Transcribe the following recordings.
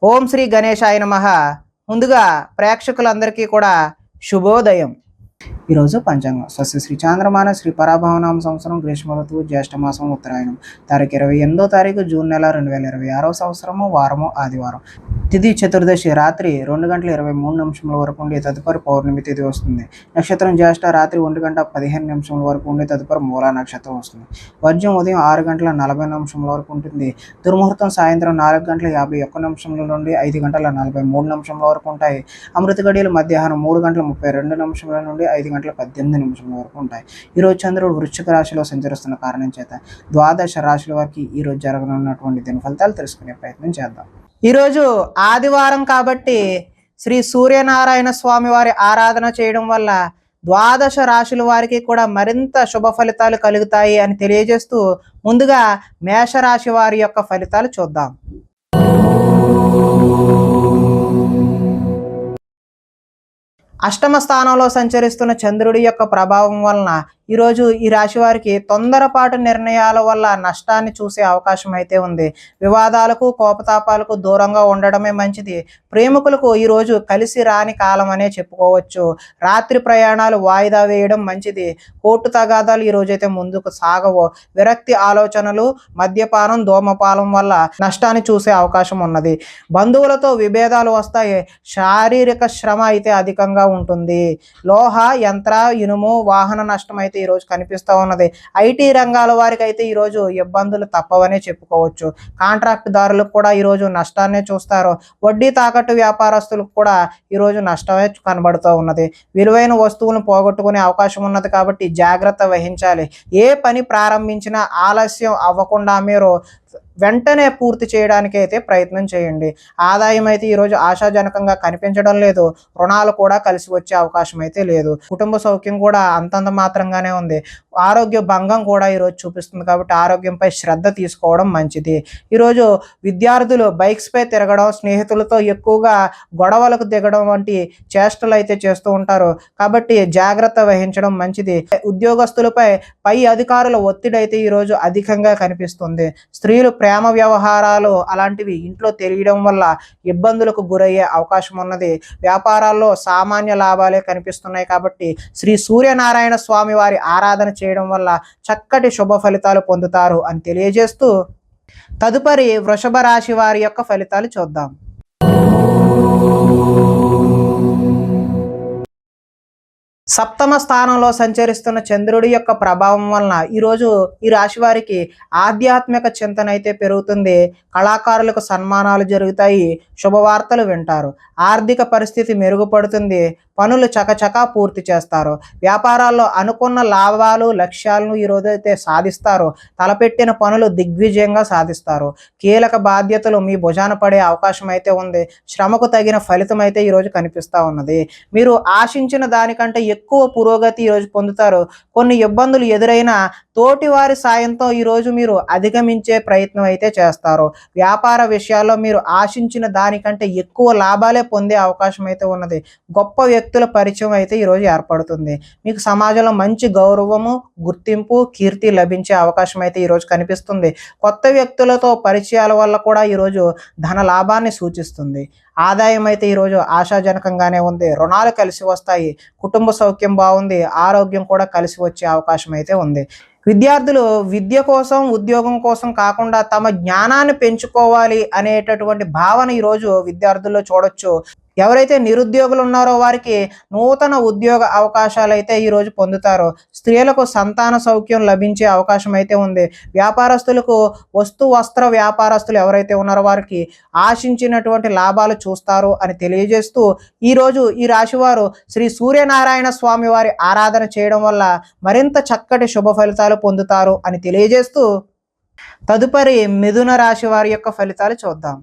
ఓం శ్రీ గణేశాయ నమః. ముందుగా ప్రేక్షకులందరికీ కూడా శుభోదయం. ఈరోజు పంచాంగం స్వస్తి శ్రీ చాంద్రమాన శ్రీ పరాభవనామ సంవత్సరం గ్రీష్మ ఋతువు జ్యేష్ఠమాసం ఉత్తరాయణం తారీఖు 28 జూన్ నెల 2026 సంవత్సరము వారము ఆదివారం. తిథి చతుర్దశి రాత్రి 2:23 వరకు ఉండి తదుపరి పౌర్ణమి తిథి వస్తుంది. నక్షత్రం జ్యేష్ఠ రాత్రి 1:15 వరకు ఉండి తదుపరి మూలా నక్షత్రం వస్తుంది. వర్జ్యం ఉదయం 6:40 వరకు ఉంటుంది. దుర్ముహూర్తం సాయంత్రం 4:51 నుండి 5:43 వరకు ఉంటాయి. అమృత గడియలు మధ్యాహ్నం 3:32 నుండి 5:18 వరకు ఉంటాయి. ఈరోజు చంద్రుడు వృశ్చిక రాశిలో సంచరిస్తున్న కారణం చేత ద్వాదశ రాశుల వారికి ఈరోజు జరగనున్నటువంటి దిన ఫలితాలు తెలుసుకునే ప్రయత్నం చేద్దాం. ఈరోజు ఆదివారం కాబట్టి శ్రీ సూర్యనారాయణ స్వామి వారి ఆరాధన చేయడం వల్ల ద్వాదశ రాశుల వారికి కూడా మరింత శుభ ఫలితాలు కలుగుతాయి అని తెలియజేస్తూ ముందుగా మేషరాశి వారి యొక్క ఫలితాలు చూద్దాం. అష్టమ స్థానంలో సంచరిస్తున్న చంద్రుడి యొక్క ప్రభావం వలన ఈరోజు ఈ రాశి వారికి తొందరపాటు నిర్ణయాల వల్ల నష్టాన్ని చూసే అవకాశం అయితే ఉంది. వివాదాలకు కోపతాపాలకు దూరంగా ఉండడమే మంచిది. ప్రేమికులకు ఈరోజు కలిసి రాని కాలం అనే చెప్పుకోవచ్చు. రాత్రి ప్రయాణాలు వాయిదా వేయడం మంచిది. కోర్టు తగాదాలు ఈరోజైతే ముందుకు సాగవు. విరక్తి ఆలోచనలు, మద్యపానం, ధూమపానం వల్ల నష్టాన్ని చూసే అవకాశం ఉన్నది. బంధువులతో విభేదాలు వస్తాయి. శారీరక శ్రమ అయితే అధికంగా ఉంటుంది. లోహ, యంత్ర, ఇనుము, వాహన నష్టం అయితే ఈరోజు కనిపిస్తూ ఉన్నది. ఐటీ రంగాల వారికి అయితే ఈరోజు ఇబ్బందులు తప్పవనే చెప్పుకోవచ్చు. కాంట్రాక్ట్ దారులకు కూడా ఈరోజు నష్టాన్ని చూస్తారు. వడ్డీ తాకట్టు వ్యాపారస్తులకు కూడా ఈరోజు నష్టమే కనబడుతూ ఉన్నది. విలువైన వస్తువులను పోగొట్టుకునే అవకాశం ఉన్నది కాబట్టి జాగ్రత్త వహించాలి. ఏ పని ప్రారంభించినా ఆలస్యం అవ్వకుండా మీరు వెంటనే పూర్తి చేయడానికి అయితే ప్రయత్నం చేయండి. ఆదాయం అయితే ఈరోజు ఆశాజనకంగా కనిపించడం లేదు. రుణాలు కూడా కలిసి వచ్చే అవకాశం అయితే లేదు. కుటుంబ సౌఖ్యం కూడా అంతంత మాత్రంగానే ఉంది. ఆరోగ్య భంగం కూడా ఈరోజు చూపిస్తుంది కాబట్టి ఆరోగ్యంపై శ్రద్ధ తీసుకోవడం మంచిది. ఈరోజు విద్యార్థులు బైక్స్పై తిరగడం, స్నేహితులతో ఎక్కువగా గొడవలకు దిగడం వంటి చేష్టలు అయితే చేస్తూ ఉంటారు కాబట్టి జాగ్రత్త వహించడం మంచిది. ఉద్యోగస్తులపై పై అధికారుల ఒత్తిడి అయితే ఈరోజు అధికంగా కనిపిస్తుంది. స్త్రీలు ప్రేమ వ్యవహారాలు అలాంటివి ఇంట్లో తెలియడం వల్ల ఇబ్బందులకు గురయ్యే అవకాశం ఉన్నది. వ్యాపారాల్లో సామాన్య లాభాలే కనిపిస్తున్నాయి కాబట్టి శ్రీ సూర్యనారాయణ స్వామి వారి ఆరాధన చేయడం వల్ల చక్కటి శుభ ఫలితాలు పొందుతారు అని తెలియజేస్తూ తదుపరి వృషభ రాశి వారి యొక్క ఫలితాలు చూద్దాం. సప్తమ స్థానంలో సంచరిస్తున్న చంద్రుడి యొక్క ప్రభావం వలన ఈరోజు ఈ రాశి వారికి ఆధ్యాత్మిక చింతన అయితే పెరుగుతుంది. కళాకారులకు సన్మానాలు జరుగుతాయి. శుభవార్తలు వింటారు. ఆర్థిక పరిస్థితి మెరుగుపడుతుంది. పనులు చకచకా పూర్తి చేస్తారు. వ్యాపారాల్లో అనుకున్న లాభాలు, లక్ష్యాలను ఈరోజు అయితే సాధిస్తారు. తలపెట్టిన పనులు దిగ్విజయంగా సాధిస్తారు. కీలక బాధ్యతలు మీ భుజాన పడే అవకాశం అయితే ఉంది. శ్రమకు తగిన ఫలితం అయితే ఈరోజు కనిపిస్తూ ఉన్నది. మీరు ఆశించిన దానికంటే ఎక్కువ పురోగతి ఈరోజు పొందుతారు. కొన్ని ఇబ్బందులు ఎదురైనా తోటి వారి సాయంతో ఈరోజు మీరు అధిగమించే ప్రయత్నం అయితే చేస్తారు. వ్యాపార విషయాల్లో మీరు ఆశించిన దానికంటే ఎక్కువ లాభాలే పొందే అవకాశం అయితే ఉన్నది. గొప్ప వ్యక్తుల పరిచయం అయితే ఈరోజు ఏర్పడుతుంది. మీకు సమాజంలో మంచి గౌరవము, గుర్తింపు, కీర్తి లభించే అవకాశం అయితే ఈరోజు కనిపిస్తుంది. కొత్త వ్యక్తులతో పరిచయాల వల్ల కూడా ఈరోజు ధన లాభాన్ని సూచిస్తుంది. ఆదాయం అయితే ఈరోజు ఆశాజనకంగానే ఉంది. రుణాలు కలిసి వస్తాయి. కుటుంబ సౌఖ్యం బాగుంది. ఆరోగ్యం కూడా కలిసి వచ్చే అవకాశం అయితే ఉంది. విద్యార్థులు విద్య కోసం, ఉద్యోగం కోసం కాకుండా తమ జ్ఞానాన్ని పెంచుకోవాలి అనేటటువంటి భావన ఈరోజు విద్యార్థుల్లో చూడొచ్చు. ఎవరైతే నిరుద్యోగులు ఉన్నారో వారికి నూతన ఉద్యోగ అవకాశాలు అయితే ఈరోజు పొందుతారు. స్త్రీలకు సంతాన సౌఖ్యం లభించే అవకాశం అయితే ఉంది. వ్యాపారస్తులకు వస్త్ర వ్యాపారస్తులు ఎవరైతే ఉన్నారో వారికి ఆశించినటువంటి లాభాలు చూస్తారు అని తెలియజేస్తూ ఈరోజు ఈ రాశివారు శ్రీ సూర్యనారాయణ స్వామి వారి ఆరాధన చేయడం వల్ల మరింత చక్కటి శుభ ఫలితాలు పొందుతారు అని తెలియజేస్తూ తదుపరి మిథున రాశి వారి యొక్క ఫలితాలు చూద్దాం.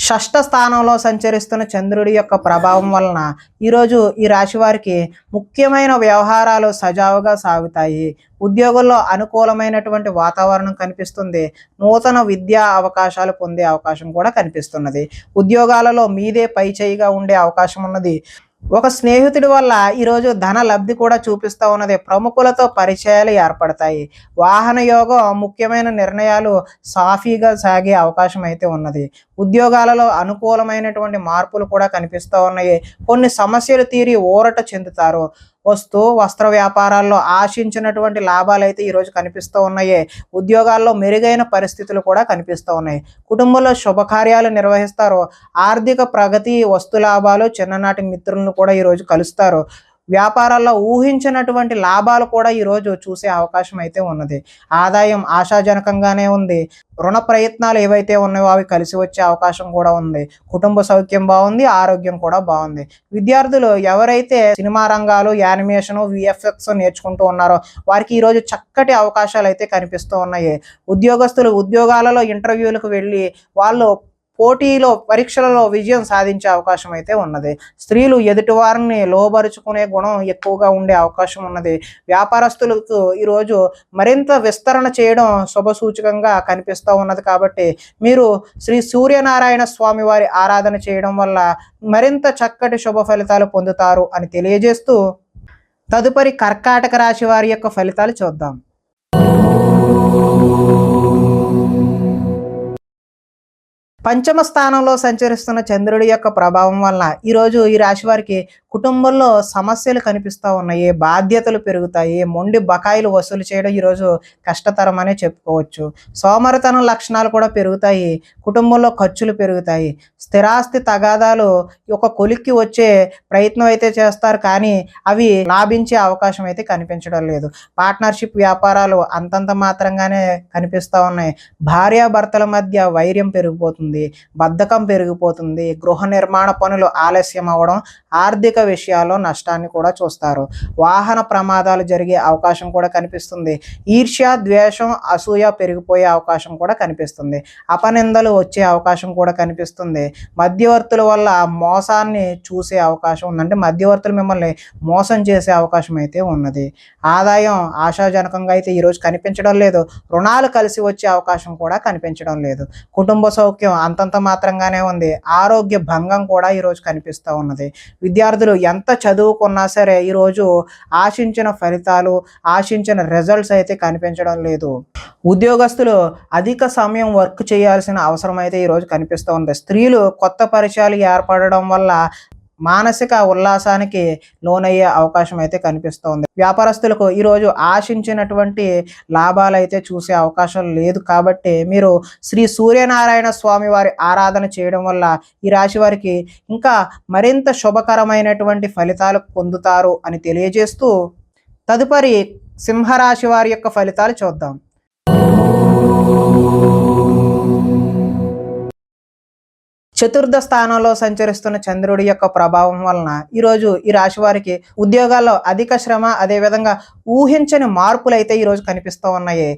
షష్ఠ స్థానంలో సంచరిస్తున్న చంద్రుడి యొక్క ప్రభావం వలన ఈరోజు ఈ రాశి వారికి ముఖ్యమైన వ్యవహారాలు సజావుగా సాగుతాయి. ఉద్యోగుల్లో అనుకూలమైనటువంటి వాతావరణం కనిపిస్తుంది. నూతన విద్యా అవకాశాలు పొందే అవకాశం కూడా కనిపిస్తున్నది. ఉద్యోగాలలో మీదే పై చేయిగా ఉండే అవకాశం ఉన్నది. ఒక స్నేహితుడి వల్ల ఈరోజు ధన లబ్ధి కూడా చూపిస్తూ ఉన్నది. ప్రముఖులతో పరిచయాలు ఏర్పడతాయి. వాహన యోగం ముఖ్యమైన నిర్ణయాలు సాఫీగా సాగే అవకాశం అయితే ఉన్నది. ఉద్యోగాలలో అనుకూలమైనటువంటి మార్పులు కూడా కనిపిస్తూ ఉన్నాయి. కొన్ని సమస్యలు తీరి ఊరట చెందుతారు. వస్త్ర వ్యాపారాల్లో ఆశించినటువంటి లాభాలు అయితే ఈరోజు కనిపిస్తూ ఉన్నాయి. ఉద్యోగాల్లో మెరుగైన పరిస్థితులు కూడా కనిపిస్తూ ఉన్నాయి. కుటుంబంలో శుభకార్యాలు నిర్వహిస్తారు. ఆర్థిక ప్రగతి, వస్తు లాభాలు, చిన్ననాటి మిత్రులను కూడా ఈరోజు కలుస్తారు. వ్యాపారాల్లో ఊహించినటువంటి లాభాలు కూడా ఈరోజు చూసే అవకాశం అయితే ఉన్నది. ఆదాయం ఆశాజనకంగానే ఉంది. రుణ ప్రయత్నాలు ఏవైతే ఉన్నాయో అవి కలిసి వచ్చే అవకాశం కూడా ఉంది. కుటుంబ సౌఖ్యం బాగుంది, ఆరోగ్యం కూడా బాగుంది. విద్యార్థులు ఎవరైతే సినిమా రంగాలు, యానిమేషన్, విఎఫ్ఎక్స్ నేర్చుకుంటూ ఉన్నారో వారికి ఈరోజు చక్కటి అవకాశాలు అయితే కనిపిస్తూ ఉన్నాయి. ఉద్యోగస్తులు ఉద్యోగాలలో ఇంటర్వ్యూలకు వెళ్ళి వాళ్ళు పోటీలో పరీక్షలలో విజయం సాధించే అవకాశం అయితే ఉన్నది. స్త్రీలు ఎదుటివారిని లోబరుచుకునే గుణం ఎక్కువగా ఉండే అవకాశం ఉన్నది. వ్యాపారస్తులకు ఈరోజు మరింత విస్తరణ చేయడం శుభసూచకంగా కనిపిస్తూ ఉన్నది. కాబట్టి మీరు శ్రీ సూర్యనారాయణ స్వామి వారి ఆరాధన చేయడం వల్ల మరింత చక్కటి శుభ ఫలితాలు పొందుతారు అని తెలియజేస్తూ తదుపరి కర్కాటక రాశి వారి యొక్క ఫలితాలు చూద్దాం. పంచమ స్థానంలో సంచరిస్తున్న చంద్రుడి యొక్క ప్రభావం వలన ఈరోజు ఈ రాశి వారికి కుటుంబంలో సమస్యలు కనిపిస్తూ ఉన్నాయి. బాధ్యతలు పెరుగుతాయి. మొండి బకాయిలు వసూలు చేయడం ఈరోజు కష్టతరం అనే చెప్పుకోవచ్చు. సోమరితనం లక్షణాలు కూడా పెరుగుతాయి. కుటుంబంలో ఖర్చులు పెరుగుతాయి. స్థిరాస్తి తగాదాలు ఒక కొలిక్కి వచ్చే ప్రయత్నం అయితే చేస్తారు, కానీ అవి లాభించే అవకాశం అయితే కనిపించడం లేదు. పార్ట్నర్షిప్ వ్యాపారాలు అంతంత మాత్రంగానే కనిపిస్తూ ఉన్నాయి. భార్యాభర్తల మధ్య వైర్యం పెరిగిపోతుంది. బద్ధకం పెరిగిపోతుంది. గృహ నిర్మాణ పనులు ఆలస్యం అవ్వడం, ఆర్థిక విషయాల్లో నష్టాన్ని కూడా చూస్తారు. వాహన ప్రమాదాలు జరిగే అవకాశం కూడా కనిపిస్తుంది. ఈర్ష్య, ద్వేషం, అసూయ పెరిగిపోయే అవకాశం కూడా కనిపిస్తుంది. అపనిందలు వచ్చే అవకాశం కూడా కనిపిస్తుంది. మధ్యవర్తుల వల్ల మోసాన్ని చూసే అవకాశం ఉందంటే మధ్యవర్తులు మిమ్మల్ని మోసం చేసే అవకాశం అయితే ఉన్నది. ఆదాయం ఆశాజనకంగా అయితే ఈరోజు కనిపించడం లేదు. రుణాలు కలిసి వచ్చే అవకాశం కూడా కనిపించడం లేదు. కుటుంబ సౌఖ్యం అంతంత మాత్రంగానే ఉంది. ఆరోగ్య భంగం కూడా ఈరోజు కనిపిస్తూ ఉన్నది. విద్యార్థులు ఎంత చదువుకున్నా సరే ఈరోజు ఆశించిన ఫలితాలు, ఆశించిన రిజల్ట్స్ అయితే కనిపించడం లేదు. ఉద్యోగస్తులు అధిక సమయం వర్క్ చేయాల్సిన అవసరం అయితే ఈరోజు కనిపిస్తూ ఉంది. స్త్రీలు కొత్త పరిచయాలు ఏర్పడడం వల్ల మానసిక ఉల్లాసానికి లోనయ్యే అవకాశం అయితే కనిపిస్తోంది. వ్యాపారస్తులకు ఈరోజు ఆశించినటువంటి లాభాలు అయితే చూసే అవకాశం లేదు. కాబట్టి మీరు శ్రీ సూర్యనారాయణ స్వామి వారి ఆరాధన చేయడం వల్ల ఈ రాశి వారికి ఇంకా మరింత శుభకరమైనటువంటి ఫలితాలు పొందుతారు అని తెలియజేస్తూ తదుపరి సింహరాశి వారి యొక్క ఫలితాలు చూద్దాం. చతుర్థ స్థానంలో సంచరిస్తున్న చంద్రుడి యొక్క ప్రభావం వలన ఈరోజు ఈ రాశి వారికి ఉద్యోగాల్లో అధిక శ్రమ, అదేవిధంగా ఊహించని మార్పులు అయితే ఈరోజు కనిపిస్తూ ఉన్నాయి.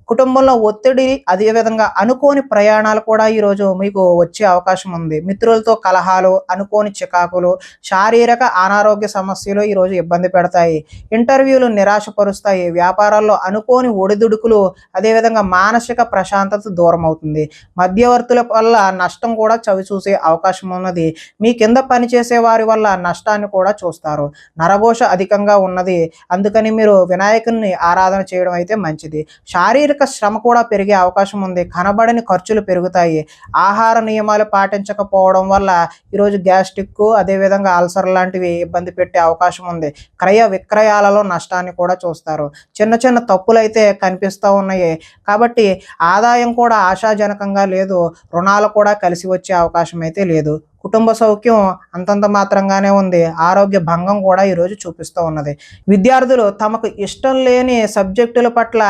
కుటుంబంలో ఒత్తిడి, అదేవిధంగా అనుకోని ప్రయాణాలు కూడా ఈరోజు మీకు వచ్చే అవకాశం ఉంది. మిత్రులతో కలహాలు, అనుకోని చికాకులు, శారీరక అనారోగ్య సమస్యలు ఈరోజు ఇబ్బంది పెడతాయి. ఇంటర్వ్యూలు నిరాశపరుస్తాయి. వ్యాపారాల్లో అనుకోని ఒడిదుడుకులు, అదేవిధంగా మానసిక ప్రశాంతత దూరం అవుతుంది. మధ్యవర్తుల వల్ల నష్టం కూడా చవి చూసే అవకాశం ఉన్నది. మీ కింద పనిచేసే వారి వల్ల నష్టాన్ని కూడా చూస్తారు. నరఘోష అధికంగా ఉన్నది. అందుకని మీరు వినాయకుని ఆరాధన చేయడం అయితే మంచిది. శారీరక శ్రమ కూడా పెరిగే అవకాశం ఉంది. కనబడని ఖర్చులు పెరుగుతాయి. ఆహార నియమాలు పాటించకపోవడం వల్ల ఈరోజు గ్యాస్ట్రిక్, అదేవిధంగా అల్సర్ లాంటివి ఇబ్బంది పెట్టే అవకాశం ఉంది. క్రయ విక్రయాలలో నష్టాన్ని కూడా చూస్తారు. చిన్న చిన్న తప్పులు అయితే కనిపిస్తూ ఉన్నాయి. కాబట్టి ఆదాయం కూడా ఆశాజనకంగా లేదు. రుణాలు కూడా కలిసి వచ్చే అవకాశం అయితే లేదు. కుటుంబ సౌఖ్యం అంతంత మాత్రంగానే ఉంది. ఆరోగ్య భంగం కూడా ఈరోజు చూపిస్తూ ఉన్నది. విద్యార్థులు తమకు ఇష్టం లేని సబ్జెక్టుల పట్ల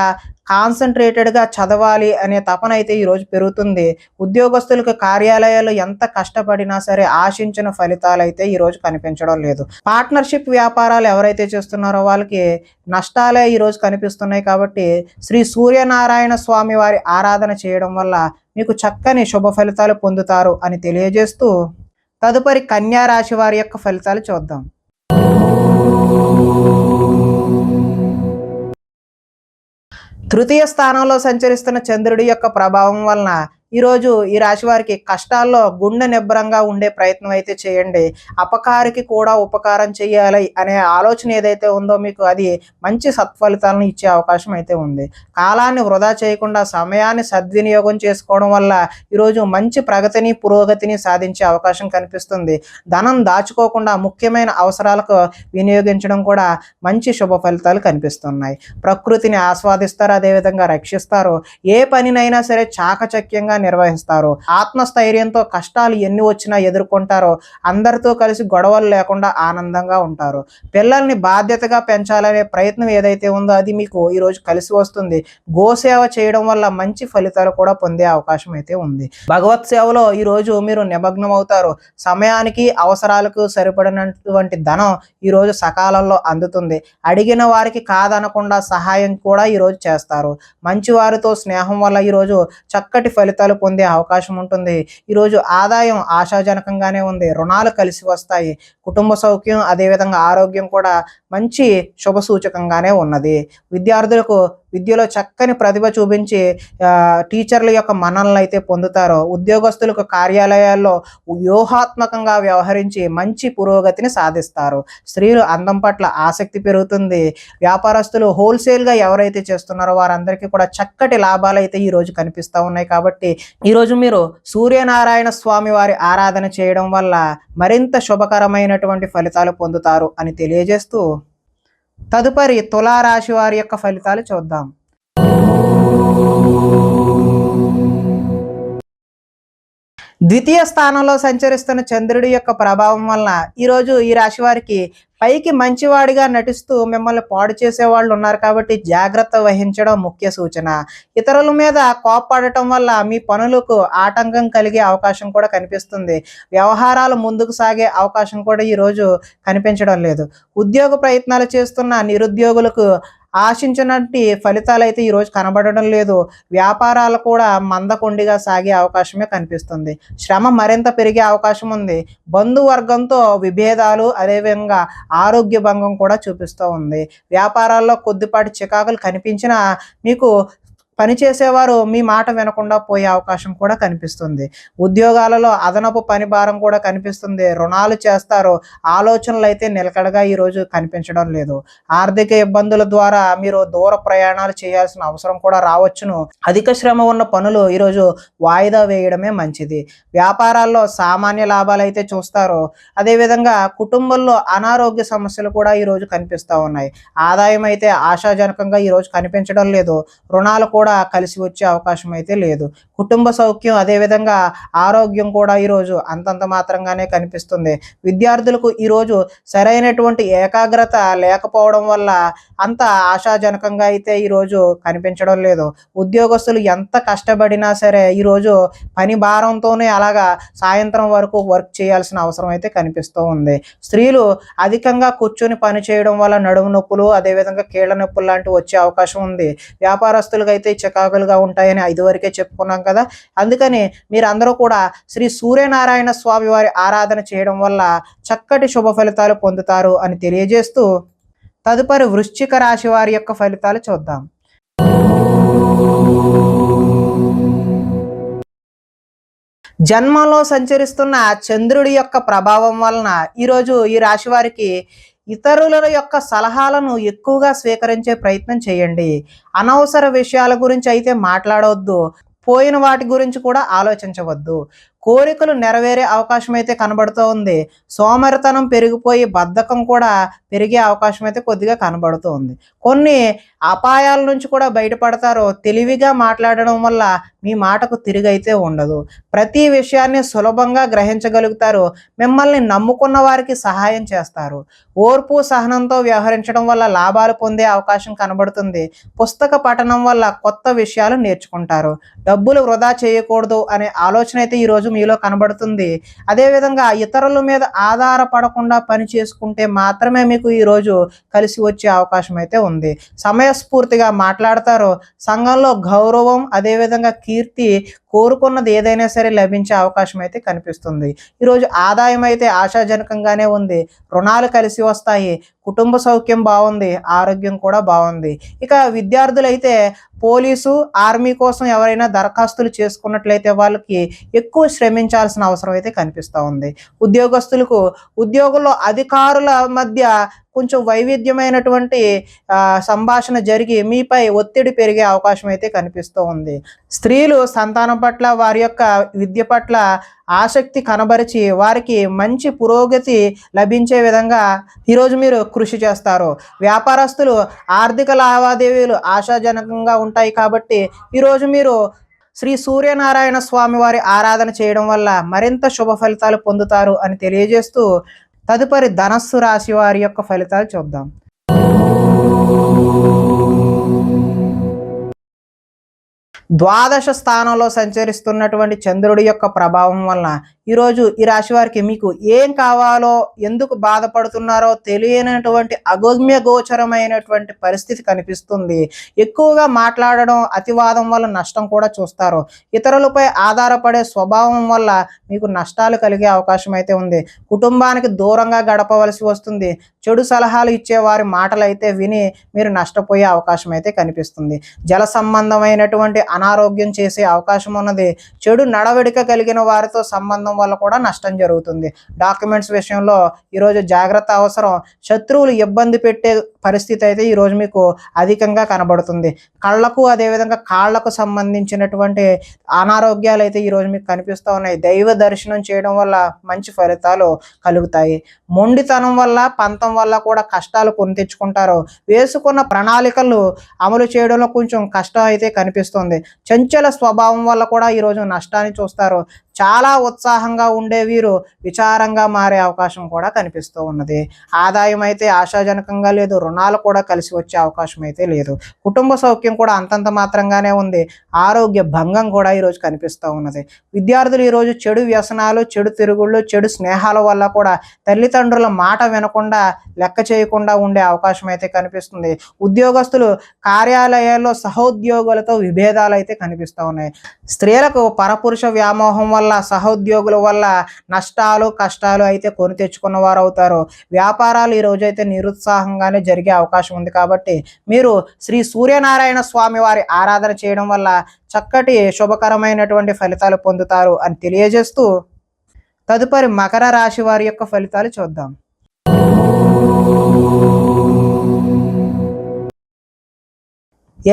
కాన్సన్ట్రేటెడ్గా చదవాలి అనే తపన అయితే ఈరోజు పెరుగుతుంది. ఉద్యోగస్తులకు కార్యాలయాలు ఎంత కష్టపడినా సరే ఆశించిన ఫలితాలు అయితే ఈరోజు కనిపించడం లేదు. పార్ట్నర్షిప్ వ్యాపారాలు ఎవరైతే చేస్తున్నారో వాళ్ళకి నష్టాలే ఈరోజు కనిపిస్తున్నాయి. కాబట్టి శ్రీ సూర్యనారాయణ స్వామి వారి ఆరాధన చేయడం వల్ల మీకు చక్కని శుభ ఫలితాలు పొందుతారు అని తెలియజేస్తూ తదుపరి కన్యా రాశి వారి యొక్క ఫలితాలు చూద్దాం. తృతీయ స్థానంలో సంచరిస్తున్న చంద్రుడి యొక్క ప్రభావం వలన ఈరోజు ఈ రాశి వారికి కష్టాల్లో గుండె నిబ్బరంగా ఉండే ప్రయత్నం అయితే చేయండి. అపకారికి కూడా ఉపకారం చేయాలి అనే ఆలోచన ఏదైతే ఉందో మీకు అది మంచి సత్ఫలితాలను ఇచ్చే అవకాశం అయితే ఉంది. కాలాన్ని వృధా చేయకుండా సమయాన్ని సద్వినియోగం చేసుకోవడం వల్ల ఈరోజు మంచి ప్రగతిని పురోగతిని సాధించే అవకాశం కనిపిస్తుంది. ధనం దాచుకోకుండా ముఖ్యమైన అవసరాలకు వినియోగించడం కూడా మంచి శుభ ఫలితాలు కనిపిస్తున్నాయి. ప్రకృతిని ఆస్వాదిస్తారు, అదేవిధంగా రక్షిస్తారు. ఏ పనినైనా సరే చాకచక్యంగా నిర్వహిస్తారు. ఆత్మస్థైర్యంతో కష్టాలు ఎన్ని వచ్చినా ఎదుర్కొంటారో. అందరితో కలిసి గొడవలు లేకుండా ఆనందంగా ఉంటారు. పిల్లల్ని బాధ్యతగా పెంచాలనే ప్రయత్నం ఏదైతే ఉందో అది మీకు ఈరోజు కలిసి వస్తుంది. గోసేవ చేయడం వల్ల మంచి ఫలితాలు కూడా పొందే అవకాశం అయితే ఉంది. భగవత్ సేవలో ఈరోజు మీరు నిమగ్నం అవుతారు. సమయానికి అవసరాలకు సరిపడినటువంటి ధనం ఈరోజు సకాలంలో అందుతుంది. అడిగిన వారికి కాదనకుండా సహాయం కూడా ఈరోజు చేస్తారు. మంచి వారితో స్నేహం వల్ల ఈరోజు చక్కటి ఫలితాలు పొందే అవకాశం ఉంటుంది. ఈరోజు ఆదాయం ఆశాజనకంగానే ఉంది. రుణాలు కలిసి వస్తాయి. కుటుంబ సౌఖ్యం అదేవిధంగా ఆరోగ్యం కూడా మంచి శుభ సూచకంగానే ఉన్నది. విద్యార్థులకు విద్యలో చక్కని ప్రతిభ చూపించి టీచర్ల యొక్క మన్ననలు అయితే పొందుతారో. ఉద్యోగస్తులకు కార్యాలయాల్లో వ్యూహాత్మకంగా వ్యవహరించి మంచి పురోగతిని సాధిస్తారు. స్త్రీలు అందం పట్ల ఆసక్తి పెరుగుతుంది. వ్యాపారస్తులు హోల్సేల్గా ఎవరైతే చేస్తున్నారో వారందరికీ కూడా చక్కటి లాభాలు అయితే ఈరోజు కనిపిస్తూ ఉన్నాయి. కాబట్టి ఈరోజు మీరు సూర్యనారాయణ స్వామి వారి ఆరాధన చేయడం వల్ల మరింత శుభకరమైనటువంటి ఫలితాలు పొందుతారు అని తెలియజేస్తూ తదుపరి తులారాశి వారి యొక్క ఫలితాలు చూద్దాం. ద్వితీయ స్థానంలో సంచరిస్తున్న చంద్రుడి యొక్క ప్రభావం వలన ఈరోజు ఈ రాశి వారికి పైకి మంచివాడిగా నటిస్తూ మిమ్మల్ని పాడు చేసే వాళ్ళు ఉన్నారు. కాబట్టి జాగ్రత్త వహించడం ముఖ్య సూచన. ఇతరుల మీద కోప్పడటం వల్ల మీ పనులకు ఆటంకం కలిగే అవకాశం కూడా కనిపిస్తుంది. వ్యవహారాలు ముందుకు సాగే అవకాశం కూడా ఈరోజు కనిపించడం లేదు. ఉద్యోగ ప్రయత్నాలు చేస్తున్న నిరుద్యోగులకు ఆశించినట్టు ఫలితాలు అయితే ఈరోజు కనబడడం లేదు. వ్యాపారాలు కూడా మందకొండిగా సాగే అవకాశమే కనిపిస్తుంది. శ్రమ మరింత పెరిగే అవకాశం ఉంది. బంధువర్గంతో విభేదాలు అదేవిధంగా ఆరోగ్య భంగం కూడా చూపిస్తూ ఉంది. వ్యాపారాల్లో కొద్దిపాటి చికాకులు కనిపించినా మీకు పనిచేసేవారు మీ మాట వినకుండా పోయే అవకాశం కూడా కనిపిస్తుంది. ఉద్యోగాలలో అదనపు పని భారం కూడా కనిపిస్తుంది. రుణాలు చేస్తారు. ఆలోచనలు అయితే నిలకడగా ఈరోజు కనిపించడం లేదు. ఆర్థిక ఇబ్బందుల ద్వారా మీరు దూర ప్రయాణాలు చేయాల్సిన అవసరం కూడా రావచ్చును. అధిక శ్రమ ఉన్న పనులు ఈరోజు వాయిదా వేయడమే మంచిది. వ్యాపారాల్లో సామాన్య లాభాలు అయితే చూస్తారు. అదేవిధంగా కుటుంబంలో అనారోగ్య సమస్యలు కూడా ఈరోజు కనిపిస్తూ ఉన్నాయి. ఆదాయం అయితే ఆశాజనకంగా ఈరోజు కనిపించడం లేదు. రుణాలు కూడా కలిసి వచ్చే అవకాశం అయితే లేదు. కుటుంబ సౌఖ్యం అదేవిధంగా ఆరోగ్యం కూడా ఈరోజు అంతంత మాత్రంగానే కనిపిస్తుంది. విద్యార్థులకు ఈరోజు సరైనటువంటి ఏకాగ్రత లేకపోవడం వల్ల అంత ఆశాజనకంగా అయితే ఈరోజు కనిపించడం లేదు. ఉద్యోగస్తులు ఎంత కష్టపడినా సరే ఈరోజు పని భారంతోనే అలాగా సాయంత్రం వరకు వర్క్ చేయాల్సిన అవసరం అయితే కనిపిస్తూ ఉంది. స్త్రీలు అధికంగా కూర్చొని పని చేయడం వల్ల నడుము నొప్పులు అదేవిధంగా కీళ్ళ నొప్పులు లాంటివి వచ్చే అవకాశం ఉంది. వ్యాపారస్తులకు అయితే చికాకులుగా ఉంటాయని ఇదివరకే చెప్పుకున్నాం కదా. అందుకని మీరందరూ కూడా శ్రీ సూర్యనారాయణ స్వామి వారి ఆరాధన చేయడం వల్ల చక్కటి శుభ ఫలితాలు పొందుతారు అని తెలియజేస్తూ తదుపరి వృశ్చిక రాశి వారి యొక్క ఫలితాలు చూద్దాం. జన్మంలో సంచరిస్తున్న చంద్రుడి యొక్క ప్రభావం వలన ఈరోజు ఈ రాశి వారికి ఇతరుల యొక్క సలహాలను ఎక్కువగా స్వీకరించే ప్రయత్నం చేయండి. అనవసర విషయాల గురించి అయితే మాట్లాడవద్దు. పోయిన వాటి గురించి కూడా ఆలోచించవద్దు. కోరికలు నెరవేరే అవకాశం అయితే కనబడుతూ ఉంది. సోమరితనం పెరిగిపోయి బద్ధకం కూడా పెరిగే అవకాశం అయితే కొద్దిగా కనబడుతూ ఉంది. కొన్ని అపాయాల నుంచి కూడా బయటపడతారు. తెలివిగా మాట్లాడడం వల్ల మీ మాటకు తిరిగైతే ఉండదు. ప్రతి విషయాన్ని సులభంగా గ్రహించగలుగుతారు. మిమ్మల్ని నమ్ముకున్న వారికి సహాయం చేస్తారు. ఓర్పు సహనంతో వ్యవహరించడం వల్ల లాభాలు పొందే అవకాశం కనబడుతుంది. పుస్తక పఠనం వల్ల కొత్త విషయాలు నేర్చుకుంటారు. డబ్బులు వృధా చేయకూడదు అనే ఆలోచన అయితే ఈరోజు మీలో కనబడుతుంది. అదేవిధంగా ఇతరుల మీద ఆధారపడకుండా పని చేసుకుంటే మాత్రమే మీకు ఈరోజు కలిసి వచ్చే అవకాశం అయితే ఉంది. సమయస్ఫూర్తిగా మాట్లాడతారు. సంఘంలో గౌరవం అదేవిధంగా కీర్తి కోరుకున్నది ఏదైనా సరే లభించే అవకాశం అయితే కనిపిస్తుంది. ఈరోజు ఆదాయం అయితే ఆశాజనకంగానే ఉంది. రుణాలు కలిసి వస్తాయి. కుటుంబ సౌఖ్యం బాగుంది. ఆరోగ్యం కూడా బాగుంది. ఇక విద్యార్థులైతే పోలీసు, ఆర్మీ కోసం ఎవరైనా దరఖాస్తులు చేసుకున్నట్లయితే వాళ్ళకి ఎక్కువ శ్రమించాల్సిన అవసరం అయితే కనిపిస్తూ ఉంది. ఉద్యోగస్తులకు ఉద్యోగంలో అధికారుల మధ్య కొంచెం వైవిధ్యమైనటువంటి సంభాషణ జరిగి మీపై ఒత్తిడి పెరిగే అవకాశం అయితే కనిపిస్తూ ఉంది. స్త్రీలు సంతానం పట్ల, వారి యొక్క విద్య పట్ల ఆసక్తి కనబరిచి వారికి మంచి పురోగతి లభించే విధంగా ఈరోజు మీరు కృషి చేస్తారు. వ్యాపారస్తులు ఆర్థిక లావాదేవీలు ఆశాజనకంగా ఉంటాయి కాబట్టి ఈరోజు మీరు శ్రీ సూర్యనారాయణ స్వామి వారి ఆరాధన చేయడం వల్ల మరింత శుభ ఫలితాలు పొందుతారు అని తెలియజేస్తూ తదుపరి ధనస్సు రాశి వారి యొక్క ఫలితాలు చూద్దాం. ద్వాదశ స్థానంలో సంచరిస్తున్నటువంటి చంద్రుడి యొక్క ప్రభావం వలన ఈరోజు ఈ రాశి వారికి మీకు ఏం కావాలో, ఎందుకు బాధపడుతున్నారో తెలియనటువంటి అగమ్య గోచరమైనటువంటి పరిస్థితి కనిపిస్తుంది. ఎక్కువగా మాట్లాడడం, అతివాదం వల్ల నష్టం కూడా చూస్తారు. ఇతరులపై ఆధారపడే స్వభావం వల్ల మీకు నష్టాలు కలిగే అవకాశం అయితే ఉంది. కుటుంబానికి దూరంగా గడపవలసి వస్తుంది. చెడు సలహాలు ఇచ్చే వారి మాటలు అయితే విని మీరు నష్టపోయే అవకాశం అయితే కనిపిస్తుంది. జల సంబంధమైనటువంటి అనారోగ్యం చేసే అవకాశం ఉన్నది. చెడు నడవడిక కలిగిన వారితో సంబంధం వల్ల కూడా నష్టం జరుగుతుంది. డాక్యుమెంట్స్ విషయంలో ఈరోజు జాగ్రత్త అవసరం. శత్రువులు ఇబ్బంది పెట్టే పరిస్థితి అయితే ఈరోజు మీకు అధికంగా కనబడుతుంది. కళ్ళకు అదేవిధంగా కాళ్లకు సంబంధించినటువంటి అనారోగ్యాలు అయితే ఈరోజు మీకు కనిపిస్తూ ఉన్నాయి. దైవ దర్శనం చేయడం వల్ల మంచి ఫలితాలు కలుగుతాయి. మొండితనం వల్ల, పంతం వల్ల కూడా కష్టాలు కొని తెచ్చుకుంటారు. వేసుకున్న ప్రణాళికలు అమలు చేయడంలో కొంచెం కష్టం అయితే కనిపిస్తుంది. చంచల స్వభావం వల్ల కూడా ఈరోజు నష్టాన్ని చూస్తారు. చాలా ఉత్సాహంగా ఉండే వీరు విచారంగా మారే అవకాశం కూడా కనిపిస్తూ ఉన్నది. ఆదాయం అయితే ఆశాజనకంగా లేదు. రుణాలు కూడా కలిసి వచ్చే అవకాశం అయితే లేదు. కుటుంబ సౌఖ్యం కూడా అంతంత మాత్రంగానే ఉంది. ఆరోగ్య భంగం కూడా ఈరోజు కనిపిస్తూ ఉన్నది. విద్యార్థులు ఈరోజు చెడు వ్యసనాలు, చెడు తిరుగుళ్ళు, చెడు స్నేహాల వల్ల కూడా తల్లిదండ్రుల మాట వినకుండా, లెక్క చేయకుండా ఉండే అవకాశం అయితే కనిపిస్తుంది. ఉద్యోగస్తులు కార్యాలయాల్లో సహోద్యోగులతో విభేదాలు అయితే కనిపిస్తూ ఉన్నాయి. స్త్రీలకు పరపురుష వ్యామోహం వల్ల, సహోద్యోగుల వల్ల నష్టాలు, కష్టాలు అయితే కొని తెచ్చుకున్న వారు అవుతారు. వ్యాపారాలు ఈ రోజు అయితే నిరుత్సాహంగానే జరిగే అవకాశం ఉంది. కాబట్టి మీరు శ్రీ సూర్యనారాయణ స్వామి వారి ఆరాధన చేయడం వల్ల చక్కటి శుభకరమైనటువంటి ఫలితాలు పొందుతారు అని తెలియజేస్తూ తదుపరి మకర రాశి వారి యొక్క ఫలితాలు చూద్దాం.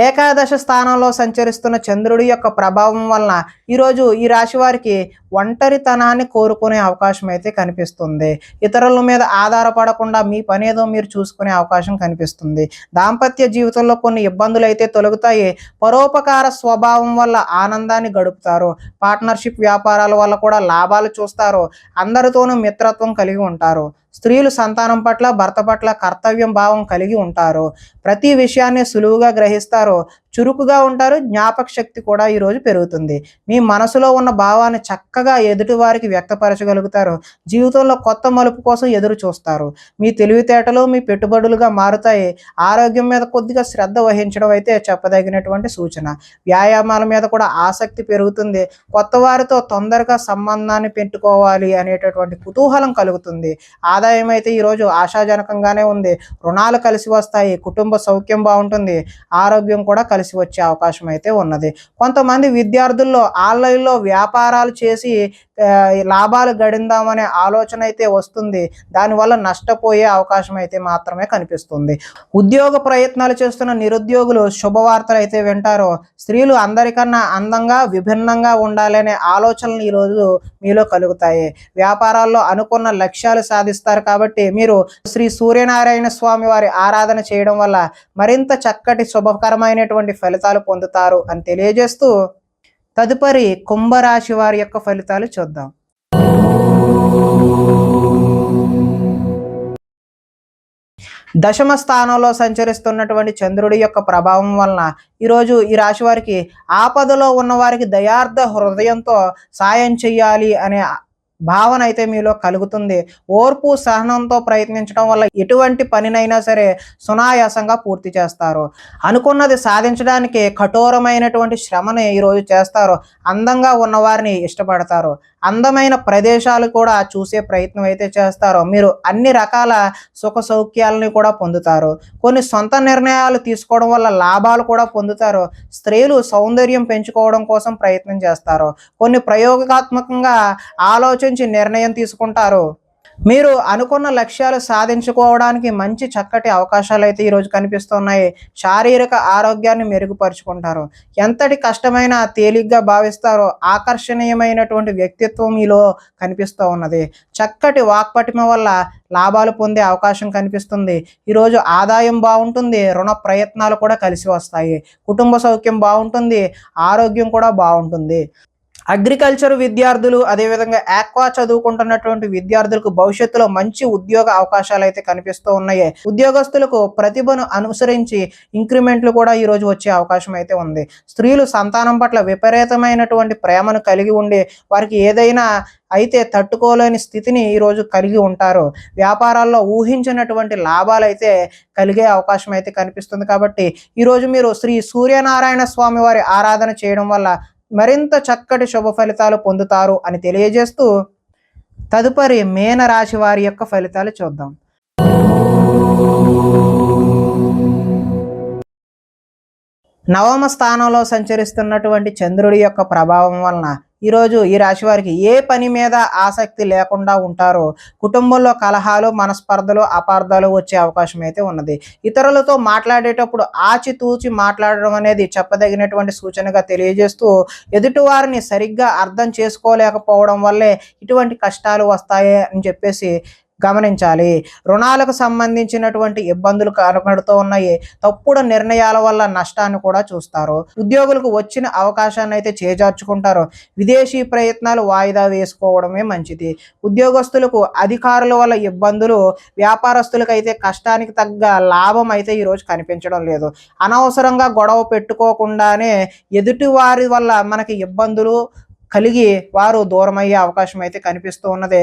ఏకాదశ స్థానంలో సంచరిస్తున్న చంద్రుడి యొక్క ప్రభావం వలన ఈరోజు ఈ రాశి వారికి ఒంటరితనాన్ని కోరుకునే అవకాశం అయితే కనిపిస్తుంది. ఇతరుల మీద ఆధారపడకుండా మీ పని ఏదో మీరు చూసుకునే అవకాశం కనిపిస్తుంది. దాంపత్య జీవితంలో కొన్ని ఇబ్బందులు అయితే తొలగుతాయి. పరోపకార స్వభావం వల్ల ఆనందాన్ని గడుపుతారు. పార్ట్నర్షిప్ వ్యాపారాల వల్ల కూడా లాభాలు చూస్తారు. అందరితోనూ మిత్రత్వం కలిగి ఉంటారు. స్త్రీలు సంతానం పట్ల, భర్త పట్ల కర్తవ్యం భావం కలిగి ఉంటారు. ప్రతి విషయాన్ని సులువుగా గ్రహిస్తారు. చురుకుగా ఉంటారు. జ్ఞాపక శక్తి కూడా ఈరోజు పెరుగుతుంది. మీ మనసులో ఉన్న భావాన్ని చక్కగా ఎదుటి వారికి వ్యక్తపరచగలుగుతారు. జీవితంలో కొత్త మలుపు కోసం ఎదురు చూస్తారు. మీ తెలివితేటలు మీ పెట్టుబడులుగా మారుతాయి. ఆరోగ్యం మీద కొద్దిగా శ్రద్ధ వహించడం అయితే చెప్పదగినటువంటి సూచన. వ్యాయామాల మీద కూడా ఆసక్తి పెరుగుతుంది. కొత్త వారితో తొందరగా సంబంధాన్ని పెట్టుకోవాలి అనేటటువంటి కుతూహలం కలుగుతుంది. ఆదాయం అయితే ఈరోజు ఆశాజనకంగానే ఉంది. రుణాలు కలిసి వస్తాయి. కుటుంబ సౌఖ్యం బాగుంటుంది. ఆరోగ్యం కూడా కలిసి వచ్చే అవకాశం అయితే ఉన్నది. కొంతమంది విద్యార్థుల్లో ఆన్లైన్లో వ్యాపారాలు చేసి లాభాలు గడిందామనే ఆలోచన అయితే వస్తుంది. దానివల్ల నష్టపోయే అవకాశం అయితే మాత్రమే కనిపిస్తుంది. ఉద్యోగ ప్రయత్నాలు చేస్తున్న నిరుద్యోగులు శుభవార్తలు అయితే వింటారు. స్త్రీలు అందరికన్నా అందంగా, విభిన్నంగా ఉండాలనే ఆలోచనలు ఈరోజు మీలో కలుగుతాయి. వ్యాపారాల్లో అనుకున్న లక్ష్యాలు సాధిస్తారు. కాబట్టి మీరు శ్రీ సూర్యనారాయణ స్వామి వారి ఆరాధన చేయడం వల్ల మరింత చక్కటి శుభకరమైనటువంటి ఫలితాలు పొందుతారు అని తెలియజేస్తూ తదుపరి కుంభరాశి వారి యొక్క ఫలితాలు చూద్దాం. దశమ స్థానంలో సంచరిస్తున్నటువంటి చంద్రుడి యొక్క ప్రభావం వలన ఈరోజు ఈ రాశి వారికి ఆపదలో ఉన్న వారికి దయార్థ హృదయంతో సాయం చెయ్యాలి అనే భావన అయితే మీలో కలుగుతుంది. ఓర్పు సహనంతో ప్రయత్నించడం వల్ల ఎటువంటి పనినైనా సరే సునాయాసంగా పూర్తి చేస్తారు. అనుకున్నది సాధించడానికి కఠోరమైనటువంటి శ్రమని ఈరోజు చేస్తారు. అందంగా ఉన్నవారిని ఇష్టపడతారు. అందమైన ప్రదేశాలు కూడా చూసే ప్రయత్నం అయితే చేస్తారు. మీరు అన్ని రకాల సుఖ సౌఖ్యాలని కూడా పొందుతారు. కొన్ని సొంత నిర్ణయాలు తీసుకోవడం వల్ల లాభాలు కూడా పొందుతారు. స్త్రీలు సౌందర్యం పెంచుకోవడం కోసం ప్రయత్నం చేస్తారు. కొన్ని ప్రయోగాత్మకంగా ఆలోచించి నిర్ణయం తీసుకుంటారు. మీరు అనుకున్న లక్ష్యాలు సాధించుకోవడానికి మంచి చక్కటి అవకాశాలు అయితే ఈరోజు కనిపిస్తున్నాయి. శారీరక ఆరోగ్యాన్ని మెరుగుపరుచుకుంటారు. ఎంతటి కష్టమైనా తేలిగ్గా భావిస్తారో ఆకర్షణీయమైనటువంటి వ్యక్తిత్వం మీలో కనిపిస్తూ ఉన్నది. చక్కటి వాక్పటిమ వల్ల లాభాలు పొందే అవకాశం కనిపిస్తుంది. ఈరోజు ఆదాయం బాగుంటుంది. రుణ ప్రయత్నాలు కూడా కలిసి వస్తాయి. కుటుంబ సౌఖ్యం బాగుంటుంది. ఆరోగ్యం కూడా బాగుంటుంది. అగ్రికల్చర్ విద్యార్థులు, అదేవిధంగా ఆక్వా చదువుకుంటున్నటువంటి విద్యార్థులకు భవిష్యత్తులో మంచి ఉద్యోగ అవకాశాలు అయితే కనిపిస్తూ ఉన్నాయి. ఉద్యోగస్తులకు ప్రతిభను అనుసరించి ఇంక్రిమెంట్లు కూడా ఈరోజు వచ్చే అవకాశం అయితే ఉంది. స్త్రీలు సంతానం పట్ల విపరీతమైనటువంటి ప్రేమను కలిగి ఉండి వారికి ఏదైనా అయితే తట్టుకోలేని స్థితిని ఈరోజు కలిగి ఉంటారు. వ్యాపారాల్లో ఊహించినటువంటి లాభాలు అయితే కలిగే అవకాశం అయితే కనిపిస్తుంది. కాబట్టి ఈరోజు మీరు శ్రీ సూర్యనారాయణ స్వామి వారి ఆరాధన చేయడం వల్ల మరింత చక్కటి శుభ ఫలితాలు పొందుతారు అని తెలియజేస్తూ తదుపరి మీన రాశి వారి యొక్క ఫలితాలు చూద్దాం. నవమ స్థానంలో సంచరిస్తున్నటువంటి చంద్రుడి యొక్క ప్రభావం వలన ఈరోజు ఈ రాశి వారికి ఏ పని మీద ఆసక్తి లేకుండా ఉంటారో కుటుంబంలో కలహాలు, మనస్పర్ధలు, అపార్థాలు వచ్చే అవకాశం అయితే ఉన్నది. ఇతరులతో మాట్లాడేటప్పుడు ఆచితూచి మాట్లాడడం అనేది చెప్పదగినటువంటి సూచనగా తెలియజేస్తూ ఎదుటివారిని సరిగ్గా అర్థం చేసుకోలేకపోవడం వల్లే ఇటువంటి కష్టాలు వస్తాయి అని చెప్పేసి గమనించాలి. రుణాలకు సంబంధించినటువంటి ఇబ్బందులు కనబడుతూ ఉన్నాయి. తప్పుడు నిర్ణయాల వల్ల నష్టాన్ని కూడా చూస్తారు. ఉద్యోగులకు వచ్చిన అవకాశాన్ని అయితే చేజార్చుకుంటారు. విదేశీ ప్రయత్నాలు వాయిదా వేసుకోవడమే మంచిది. ఉద్యోగస్తులకు అధికారుల వల్ల ఇబ్బందులు, వ్యాపారస్తులకు అయితే కష్టానికి తగ్గ లాభం అయితే ఈరోజు కనిపించడం లేదు. అనవసరంగా గొడవ పెట్టుకోకుండానే ఎదుటి వారి వల్ల మనకి ఇబ్బందులు కలిగి వారు దూరమయ్యే అవకాశం అయితే కనిపిస్తూ ఉన్నది.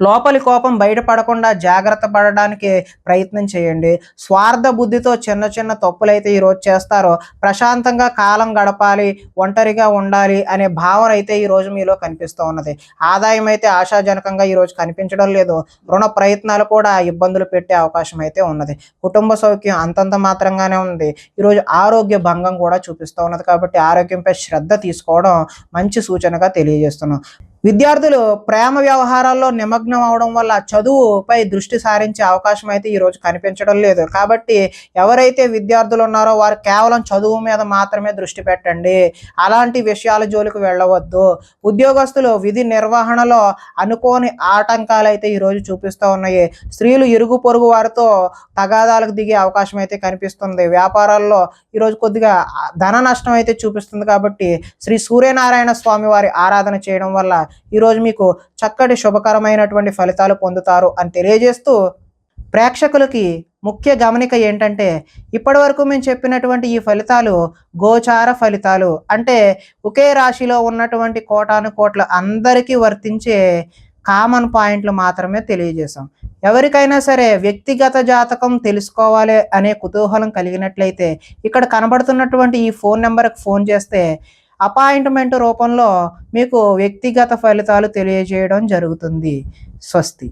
లోపలి కోపం బయటపడకుండా జాగ్రత్త పడడానికి ప్రయత్నం చేయండి. స్వార్థ బుద్ధితో చిన్న చిన్న తప్పులైతే ఈరోజు చేస్తారో ప్రశాంతంగా కాలం గడపాలి, ఒంటరిగా ఉండాలి అనే భావన అయితే ఈరోజు మీలో కనిపిస్తూ ఉన్నది. ఆదాయం అయితే ఆశాజనకంగా ఈరోజు కనిపించడం లేదు. రుణ ప్రయత్నాలు కూడా ఇబ్బందులు పెట్టే అవకాశం అయితే ఉన్నది. కుటుంబ సౌఖ్యం అంతంత మాత్రంగానే ఉంది. ఈరోజు ఆరోగ్య భంగం కూడా చూపిస్తూ ఉన్నది. కాబట్టి ఆరోగ్యంపై శ్రద్ధ తీసుకోవడం మంచి సూచనగా తెలియజేస్తున్నాం. విద్యార్థులు ప్రేమ వ్యవహారాల్లో నిమగ్నం అవడం వల్ల చదువుపై దృష్టి సారించే అవకాశం అయితే ఈరోజు కనిపించడం లేదు. కాబట్టి ఎవరైతే విద్యార్థులు ఉన్నారో వారు కేవలం చదువు మీద మాత్రమే దృష్టి పెట్టండి. అలాంటి విషయాల జోలికి వెళ్ళవద్దు. ఉద్యోగస్తులు విధి నిర్వహణలో అనుకోని ఆటంకాలు అయితే ఈరోజు చూపిస్తూ ఉన్నాయి. స్త్రీలు ఇరుగు పొరుగు వారితో తగాదాలకు దిగే అవకాశం అయితే కనిపిస్తుంది. వ్యాపారాల్లో ఈరోజు కొద్దిగా ధన నష్టం అయితే చూపిస్తుంది. కాబట్టి శ్రీ సూర్యనారాయణ స్వామి వారి ఆరాధన చేయడం వల్ల ఈరోజు మీకు చక్కటి శుభకరమైనటువంటి ఫలితాలు పొందుతారు అని తెలియజేస్తూ ప్రేక్షకులకి ముఖ్య గమనిక ఏంటంటే ఇప్పటి వరకు మేము చెప్పినటువంటి ఈ ఫలితాలు గోచార ఫలితాలు, అంటే ఒకే రాశిలో ఉన్నటువంటి కోటాను కోట్ల అందరికీ వర్తించే కామన్ పాయింట్లు మాత్రమే తెలియజేశాం. ఎవరికైనా సరే వ్యక్తిగత జాతకం తెలుసుకోవాలి అనే కుతూహలం కలిగినట్లయితే ఇక్కడ కనబడుతున్నటువంటి ఈ ఫోన్ నెంబర్కి ఫోన్ చేస్తే అపాయింట్మెంట్ రూపంలో మీకు వ్యక్తిగత ఫలితాలు తెలియజేయడం జరుగుతుంది. స్వస్తి.